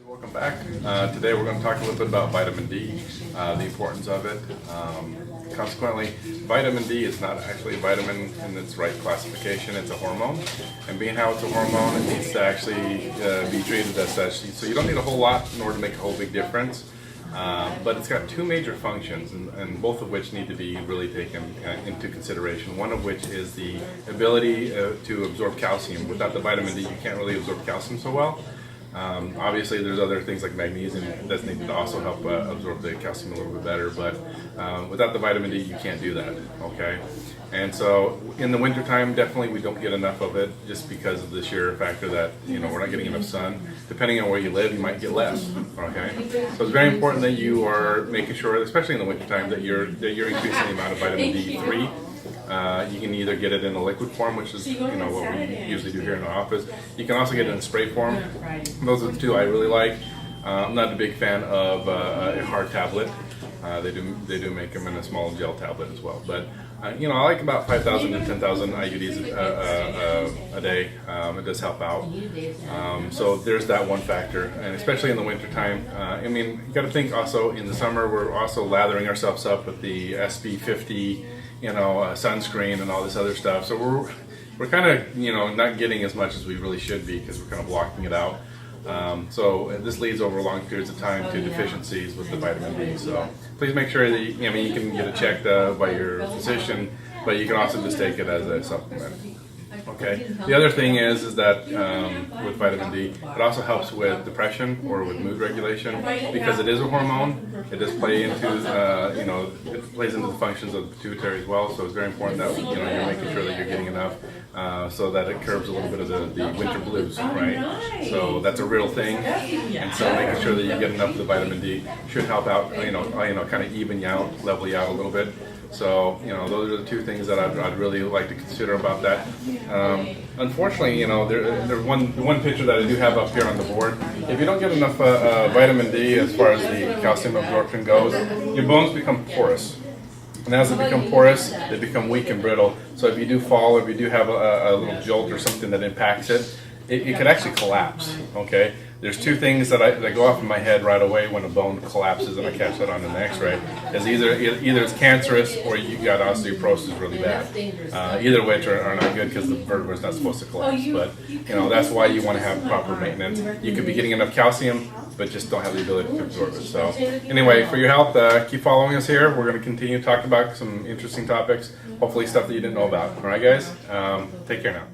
Welcome back. Today we're going to talk a little bit about vitamin D, the importance of it. Consequently, vitamin D is not actually a vitamin in its right classification. It's a hormone, and being how it's a hormone, it needs to actually be treated as such. So you don't need a whole lot in order to make a whole big difference. But it's got two major functions, and both of which need to be really taken into consideration. One of which is the ability to absorb calcium. Without the vitamin D, you can't really absorb calcium so well. Obviously, there's other things like magnesium that's needed to also help absorb the calcium a little bit better, but without the vitamin D, you can't do that, okay? And so in the wintertime, definitely we don't get enough of it just because of the sheer factor that, we're not getting enough sun. Depending on where you live, you might get less, okay? So it's very important that you are making sure, especially in the wintertime, that you're increasing the amount of vitamin D3. You can either get it in a liquid form, which is what we usually do here in the office. You can also get it in spray form. Those are the two I really like. I'm not a big fan of a hard tablet. They do make them in a small gel tablet as well. But I like about 5,000 to 10,000 IUDs a day. It does help out. So there's that one factor, and especially in the wintertime. You got to think also in the summer we're also lathering ourselves up with the SB50. Sunscreen and all this other stuff. So we're kind of not getting as much as we really should be because we're kind of blocking it out. So this leads over long periods of time to deficiencies with the vitamin D. So please make sure that you can get it checked by your physician, but you can also just take it as a supplement. Okay. The other thing is that with vitamin D, it also helps with depression or with mood regulation because it is a hormone. It does play into it plays into the functions of the pituitary as well. So it's very important that you're making sure that you're getting enough so that it curbs a little bit of the winter blues, right? So that's a real thing, and so making sure that you get enough of the vitamin D should help out. Kind of even you out, level you out a little bit. So, those are the two things that I'd really like to consider about that. Unfortunately, there's one picture that I do have up here on the board. If you don't get enough vitamin D as far as the calcium absorption goes, your bones become porous. And as they become porous, they become weak and brittle. So if you do fall, or if you do have a little jolt or something that impacts it, it could actually collapse, okay? There's two things that go off in my head right away when a bone collapses and I catch that on an x-ray. Is either it's cancerous or you got osteoporosis really bad. Either which are not good because the vertebra is not supposed to collapse. But that's why you want to have proper maintenance. You could be getting enough calcium, but just don't have the ability to absorb it. So anyway, for your health, keep following us here. We're going to continue to talk about some interesting topics, hopefully stuff that you didn't know about. All right, guys? Take care now.